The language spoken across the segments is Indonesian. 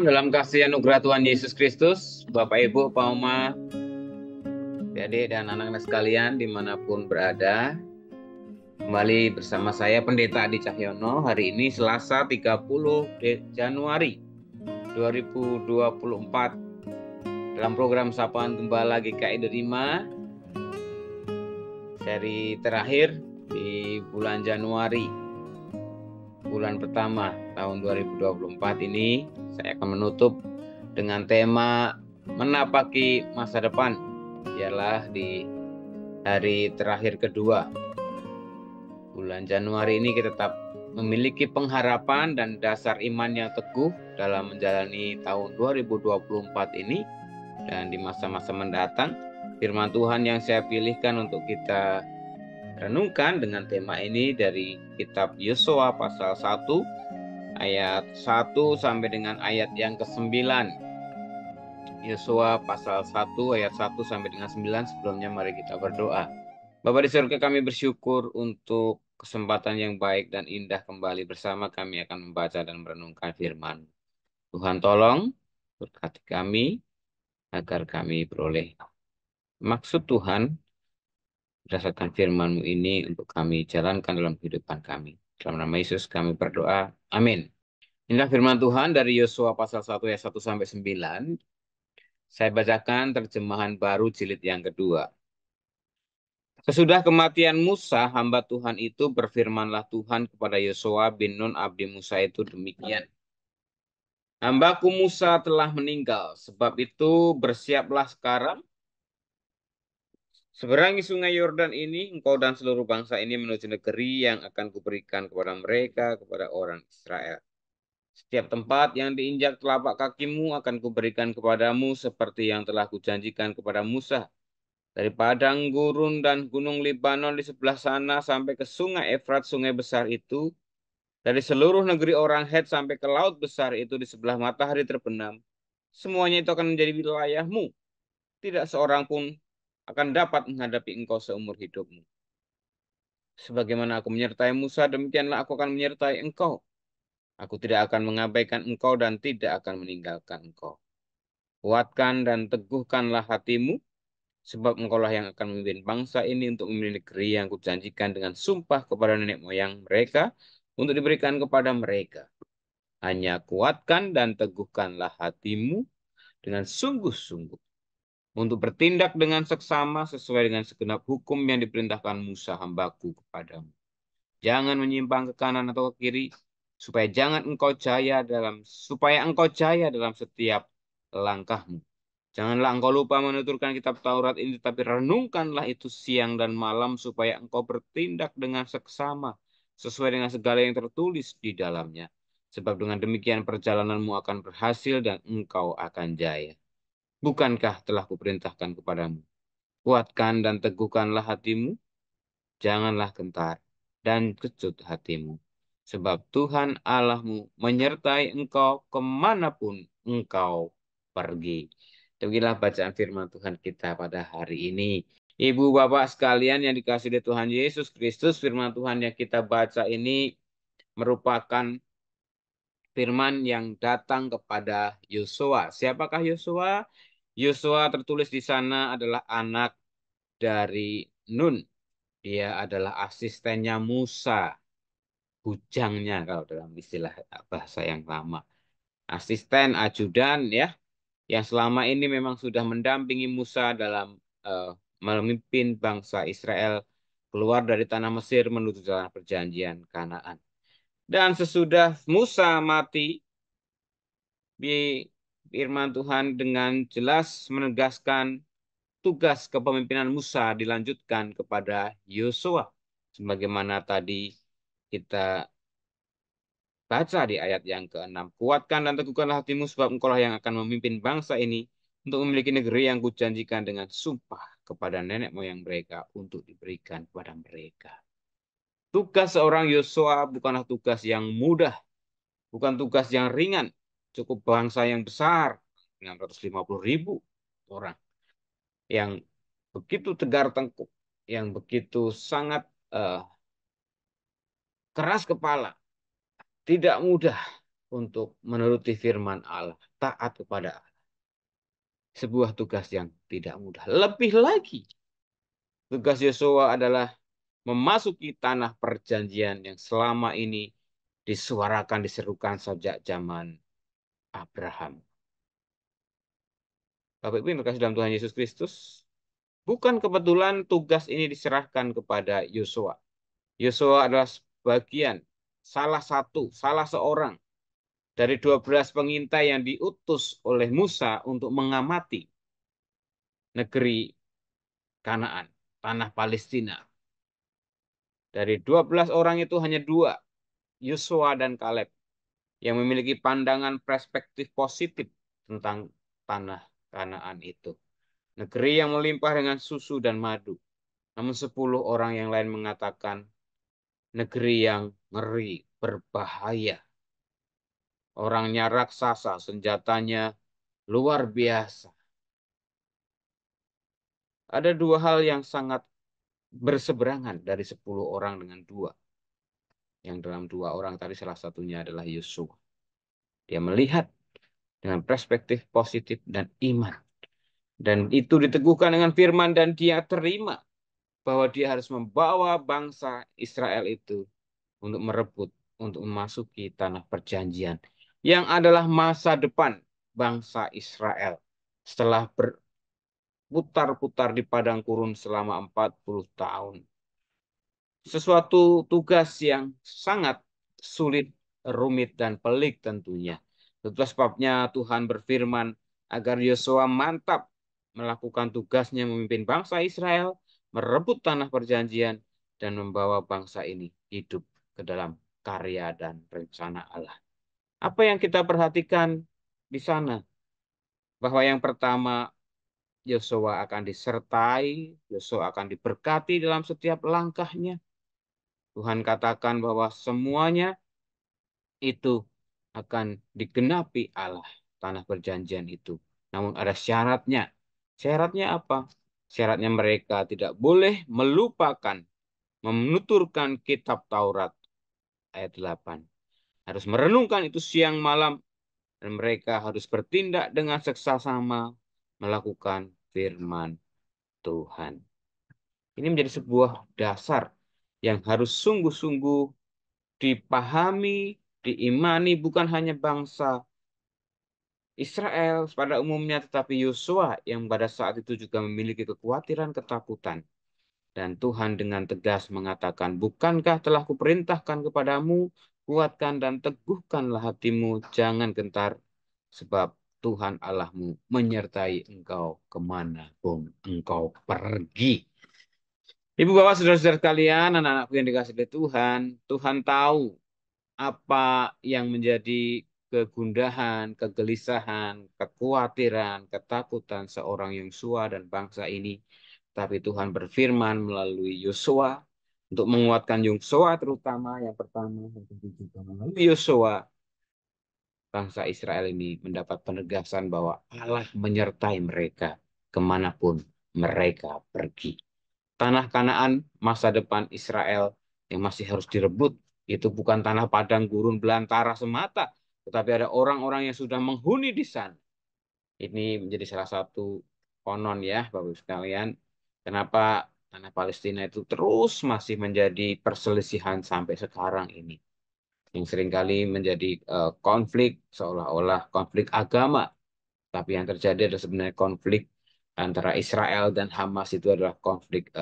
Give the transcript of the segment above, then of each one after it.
dalam kasih anugerah Tuhan Yesus Kristus, Bapak Ibu, Pak Oma, adik dan anak-anak sekalian dimanapun berada. Kembali bersama saya Pendeta Adi Cahyono. Hari ini Selasa 30 Januari 2024 dalam program Sapaan Gembala GKI Derima, seri terakhir di bulan Januari, bulan pertama tahun 2024 ini. Saya akan menutup dengan tema menapaki masa depan, ialah di hari terakhir kedua bulan Januari ini. Kita tetap memiliki pengharapan dan dasar iman yang teguh dalam menjalani tahun 2024 ini. Dan di masa-masa mendatang, firman Tuhan yang saya pilihkan untuk kita renungkan dengan tema ini dari kitab Yosua pasal 1 ayat 1 sampai dengan ayat yang ke-9. Yosua pasal 1 ayat 1 sampai dengan 9. Sebelumnya mari kita berdoa. Bapa di surga, kami bersyukur untuk kesempatan yang baik dan indah kembali bersama kami akan membaca dan merenungkan firman. Tuhan tolong berkati kami agar kami beroleh maksud Tuhan berdasarkan firman-Mu ini untuk kami jalankan dalam kehidupan kami. Dalam nama Yesus kami berdoa. Amin. Inilah firman Tuhan dari Yosua pasal 1 ayat 1 sampai 9. Saya bacakan terjemahan baru jilid yang kedua. Sesudah kematian Musa, hamba Tuhan itu, berfirmanlah Tuhan kepada Yosua bin Nun abdi Musa itu demikian. Hambaku Musa telah meninggal, sebab itu bersiaplah sekarang. Seberangi sungai Yordan ini, engkau dan seluruh bangsa ini menuju negeri yang akan kuberikan kepada mereka, kepada orang Israel. Setiap tempat yang diinjak telapak kakimu akan kuberikan kepadamu seperti yang telah kujanjikan kepada Musa. Dari padang gurun dan gunung Libanon di sebelah sana sampai ke sungai Efrat, sungai besar itu. Dari seluruh negeri orang Het sampai ke laut besar itu di sebelah matahari terbenam. Semuanya itu akan menjadi wilayahmu. Tidak seorang pun akan dapat menghadapi engkau seumur hidupmu. Sebagaimana aku menyertai Musa, demikianlah aku akan menyertai engkau. Aku tidak akan mengabaikan engkau dan tidak akan meninggalkan engkau. Kuatkan dan teguhkanlah hatimu, sebab engkaulah yang akan memimpin bangsa ini untuk memiliki negeri yang kujanjikan dengan sumpah kepada nenek moyang mereka untuk diberikan kepada mereka. Hanya kuatkan dan teguhkanlah hatimu dengan sungguh-sungguh untuk bertindak dengan seksama sesuai dengan segenap hukum yang diperintahkan Musa hambaku kepadamu. Jangan menyimpang ke kanan atau ke kiri, supaya engkau jaya dalam setiap langkahmu. Janganlah engkau lupa menuturkan kitab Taurat ini, tetapi renungkanlah itu siang dan malam, supaya engkau bertindak dengan seksama, sesuai dengan segala yang tertulis di dalamnya. Sebab dengan demikian perjalananmu akan berhasil dan engkau akan jaya. Bukankah telah kuperintahkan kepadamu? Kuatkan dan teguhkanlah hatimu, janganlah gentar dan kecut hatimu. Sebab Tuhan Allahmu menyertai engkau kemanapun engkau pergi. Demikianlah bacaan firman Tuhan kita pada hari ini. Ibu bapak sekalian yang dikasihi oleh Tuhan Yesus Kristus, firman Tuhan yang kita baca ini merupakan firman yang datang kepada Yosua. Siapakah Yosua? Yosua tertulis di sana adalah anak dari Nun. Dia adalah asistennya Musa, bujangnya kalau dalam istilah bahasa yang lama. Asisten, ajudan ya, yang selama ini memang sudah mendampingi Musa dalam memimpin bangsa Israel keluar dari tanah Mesir menuju tanah perjanjian Kanaan. Dan sesudah Musa mati, firman Tuhan dengan jelas menegaskan tugas kepemimpinan Musa dilanjutkan kepada Yosua. Sebagaimana tadi kita baca di ayat yang ke-6. Kuatkan dan teguhkanlah hatimu, sebab engkaulah yang akan memimpin bangsa ini untuk memiliki negeri yang kujanjikan dengan sumpah kepada nenek moyang mereka untuk diberikan kepada mereka. Tugas seorang Yosua bukanlah tugas yang mudah, bukan tugas yang ringan. Cukup bangsa yang besar, 650.000 orang, yang begitu tegar tengkuk, yang begitu sangat keras kepala, tidak mudah untuk menuruti firman Allah, taat kepada Allah. Sebuah tugas yang tidak mudah. Lebih lagi, tugas Yosua adalah memasuki tanah perjanjian yang selama ini disuarakan, diserukan sejak zaman Abraham. Bapak Ibu yang terkasih dalam Tuhan Yesus Kristus, bukan kebetulan tugas ini diserahkan kepada Yosua. Yosua adalah bagian, salah seorang dari 12 pengintai yang diutus oleh Musa untuk mengamati negeri Kanaan, tanah Palestina. Dari 12 orang itu hanya dua, Yosua dan Kaleb, yang memiliki pandangan perspektif positif tentang tanah Kanaan itu. Negeri yang melimpah dengan susu dan madu. Namun 10 orang yang lain mengatakan negeri yang ngeri, berbahaya. Orangnya raksasa, senjatanya luar biasa. Ada dua hal yang sangat berseberangan dari 10 orang dengan dua. Yang dalam dua orang tadi salah satunya adalah Yosua. Dia melihat dengan perspektif positif dan iman. Dan itu diteguhkan dengan firman dan dia terima bahwa dia harus membawa bangsa Israel itu untuk merebut, untuk memasuki tanah perjanjian. Yang adalah masa depan bangsa Israel. Setelah berputar-putar di padang gurun selama 40 tahun. Sesuatu tugas yang sangat sulit, rumit, dan pelik tentunya. Itulah sebabnya Tuhan berfirman agar Yosua mantap melakukan tugasnya memimpin bangsa Israel, merebut tanah perjanjian, dan membawa bangsa ini hidup ke dalam karya dan rencana Allah. Apa yang kita perhatikan di sana? Bahwa yang pertama, Yosua akan disertai, Yosua akan diberkati dalam setiap langkahnya. Tuhan katakan bahwa semuanya itu akan digenapi Allah, tanah perjanjian itu. Namun ada syaratnya. Syaratnya apa? Syaratnya mereka tidak boleh melupakan, menuturkan kitab Taurat ayat 8. Harus merenungkan itu siang malam dan mereka harus bertindak dengan seksama melakukan firman Tuhan. Ini menjadi sebuah dasar yang harus sungguh-sungguh dipahami, diimani bukan hanya bangsa Israel pada umumnya, tetapi Yosua yang pada saat itu juga memiliki kekhawatiran, ketakutan. Dan Tuhan dengan tegas mengatakan, bukankah telah kuperintahkan kepadamu, kuatkan dan teguhkanlah hatimu, jangan gentar, sebab Tuhan Allahmu menyertai engkau kemanapun engkau pergi. Ibu bapak saudara-saudara sekalian, anak-anakku yang dikasihi oleh Tuhan, Tuhan tahu apa yang menjadi kegundahan, kegelisahan, kekhawatiran, ketakutan seorang Yosua dan bangsa ini. Tapi Tuhan berfirman melalui Yosua untuk menguatkan Yosua terutama yang pertama, yang kedua juga melalui Yosua, bangsa Israel ini mendapat penegasan bahwa Allah menyertai mereka kemanapun mereka pergi. Tanah Kanaan masa depan Israel yang masih harus direbut itu bukan tanah padang gurun belantara semata, tetapi ada orang-orang yang sudah menghuni di sana. Ini menjadi salah satu konon ya, Bapak Ibu sekalian, kenapa tanah Palestina itu terus masih menjadi perselisihan sampai sekarang ini, yang seringkali menjadi konflik seolah-olah konflik agama, tapi yang terjadi adalah sebenarnya konflik antara Israel dan Hamas itu adalah konflik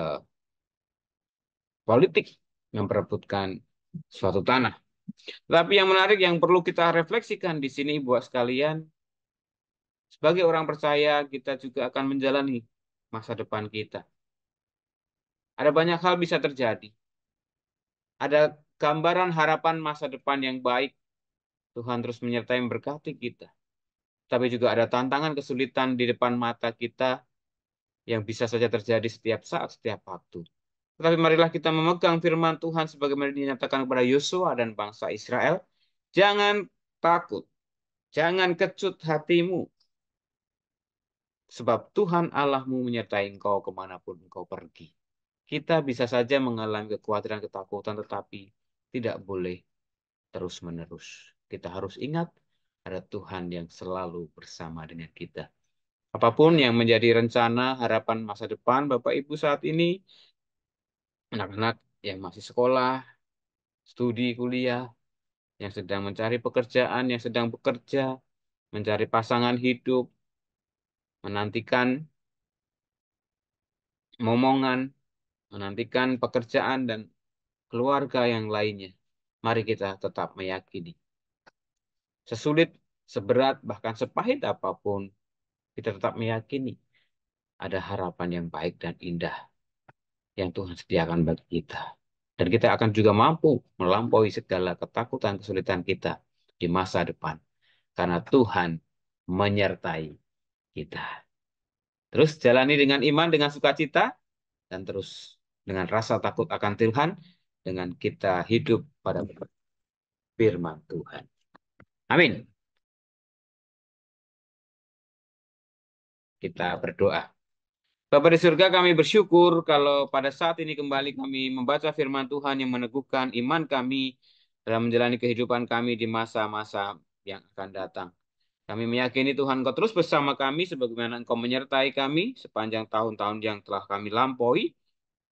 politik yang memperebutkan suatu tanah. Tapi yang menarik yang perlu kita refleksikan di sini buat sekalian, sebagai orang percaya kita juga akan menjalani masa depan kita. Ada banyak hal bisa terjadi. Ada gambaran harapan masa depan yang baik. Tuhan terus menyertai memberkati kita. Tapi juga ada tantangan kesulitan di depan mata kita yang bisa saja terjadi setiap saat, setiap waktu. Tetapi marilah kita memegang firman Tuhan sebagaimana dinyatakan kepada Yosua dan bangsa Israel. Jangan takut, jangan kecut hatimu, sebab Tuhan Allahmu menyertai engkau kemanapun engkau pergi. Kita bisa saja mengalami kekhawatiran, ketakutan, tetapi tidak boleh terus-menerus. kita harus ingat ada Tuhan yang selalu bersama dengan kita. Apapun yang menjadi rencana harapan masa depan Bapak Ibu saat ini, anak-anak yang masih sekolah, studi, kuliah, yang sedang mencari pekerjaan, yang sedang bekerja, mencari pasangan hidup, menantikan momongan, menantikan pekerjaan dan keluarga yang lainnya. Mari kita tetap meyakini. Sesulit, seberat, bahkan sepahit apapun, kita tetap meyakini ada harapan yang baik dan indah yang Tuhan sediakan bagi kita. Dan kita akan juga mampu melampaui segala ketakutan, kesulitan kita di masa depan. Karena Tuhan menyertai kita. Terus jalani dengan iman, dengan sukacita, dan terus dengan rasa takut akan Tuhan, dengan kita hidup pada firman Tuhan. Amin. Kita berdoa. Bapa di surga, kami bersyukur kalau pada saat ini kembali kami membaca firman Tuhan yang meneguhkan iman kami dalam menjalani kehidupan kami di masa-masa yang akan datang. Kami meyakini Tuhan Engkau terus bersama kami sebagaimana Engkau menyertai kami sepanjang tahun-tahun yang telah kami lampaui.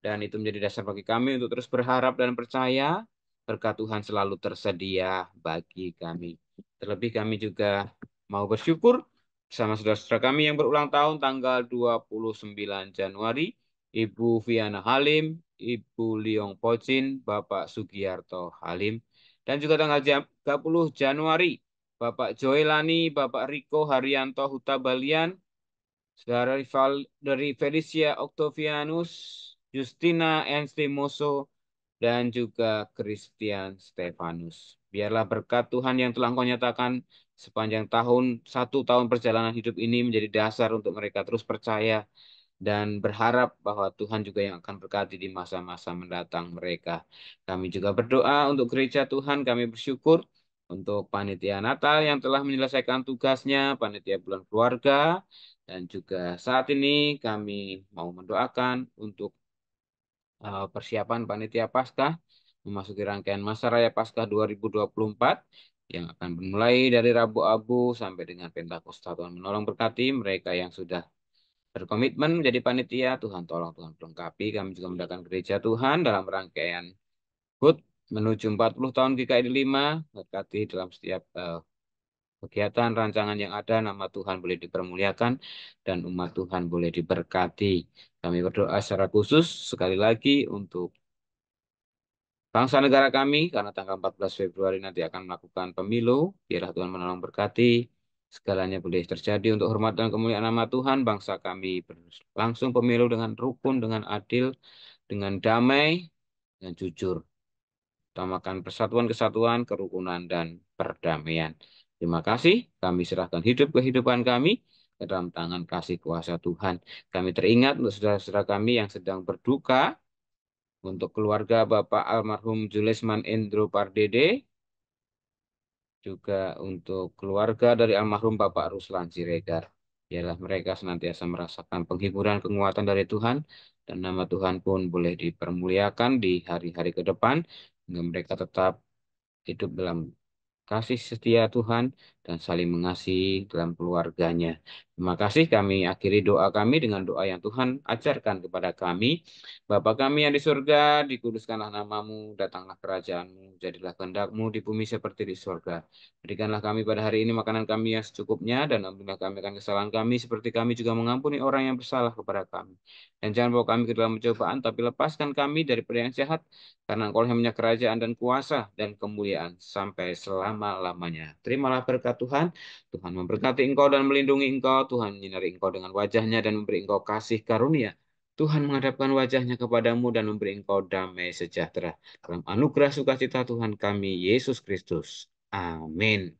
Dan itu menjadi dasar bagi kami untuk terus berharap dan percaya berkat Tuhan selalu tersedia bagi kami. Terlebih kami juga mau bersyukur bersama saudara-saudara kami yang berulang tahun tanggal 29 Januari, Ibu Viana Halim, Ibu Liong Pocin, Bapak Sugiyarto Halim, dan juga tanggal 30 Januari, Bapak Joelani, Bapak Riko Haryanto Huta Balian, saudara rival dari Felicia Octavianus, Justina Enstimoso, dan juga Christian Stefanus. Biarlah berkat Tuhan yang telah Engkau nyatakan sepanjang satu tahun perjalanan hidup ini menjadi dasar untuk mereka terus percaya dan berharap bahwa Tuhan juga yang akan berkati di masa-masa mendatang mereka. Kami juga berdoa untuk gereja Tuhan, kami bersyukur untuk panitia Natal yang telah menyelesaikan tugasnya, panitia bulan keluarga, dan juga saat ini kami mau mendoakan untuk persiapan panitia Paskah memasuki rangkaian Masa Raya Paskah 2024 yang akan dimulai dari Rabu Abu sampai dengan Pentakosta. Tuhan menolong berkati mereka yang sudah berkomitmen menjadi panitia. Tuhan tolong, Tuhan pelengkapi. Kami juga mendoakan gereja Tuhan dalam rangkaian HUT menuju 40 tahun GKI 5. Berkati dalam setiap kegiatan rancangan yang ada, nama Tuhan boleh dipermuliakan dan umat Tuhan boleh diberkati. Kami berdoa secara khusus sekali lagi untuk bangsa negara kami, karena tanggal 14 Februari nanti akan melakukan pemilu. Biarlah Tuhan menolong berkati. Segalanya boleh terjadi untuk hormat dan kemuliaan nama Tuhan. Bangsa kami berlangsung pemilu dengan rukun, dengan adil, dengan damai, dan jujur. Utamakan persatuan, kesatuan, kerukunan, dan perdamaian. Terima kasih. Kami serahkan kehidupan kami ke dalam tangan kasih kuasa Tuhan. Kami teringat untuk saudara-saudara kami yang sedang berduka, untuk keluarga Bapak almarhum Julesman Endro Pardede, juga untuk keluarga dari almarhum Bapak Ruslan Siregar. Biarlah mereka senantiasa merasakan penghiburan, penguatan dari Tuhan, dan nama Tuhan pun boleh dipermuliakan di hari-hari ke depan, sehingga mereka tetap hidup dalam kasih setia Tuhan dan saling mengasihi dalam keluarganya. Terima kasih, kami akhiri doa kami dengan doa yang Tuhan ajarkan kepada kami. Bapa kami yang di surga, dikuduskanlah namamu, datanglah kerajaanmu, jadilah kehendak-mu di bumi seperti di surga. Berikanlah kami pada hari ini makanan kami yang secukupnya, dan ampunilah kami akan kesalahan kami, seperti kami juga mengampuni orang yang bersalah kepada kami. Dan jangan bawa kami ke dalam pencobaan, tapi lepaskan kami daripada yang jahat, karena Engkau yang punya kerajaan dan kuasa dan kemuliaan sampai selama-lamanya. Terimalah berkat Tuhan. Tuhan memberkati engkau dan melindungi engkau. Tuhan menyinari engkau dengan wajahnya dan memberi engkau kasih karunia. Tuhan menghadapkan wajahnya kepadamu dan memberi engkau damai sejahtera. Dalam anugerah sukacita Tuhan kami, Yesus Kristus. Amin.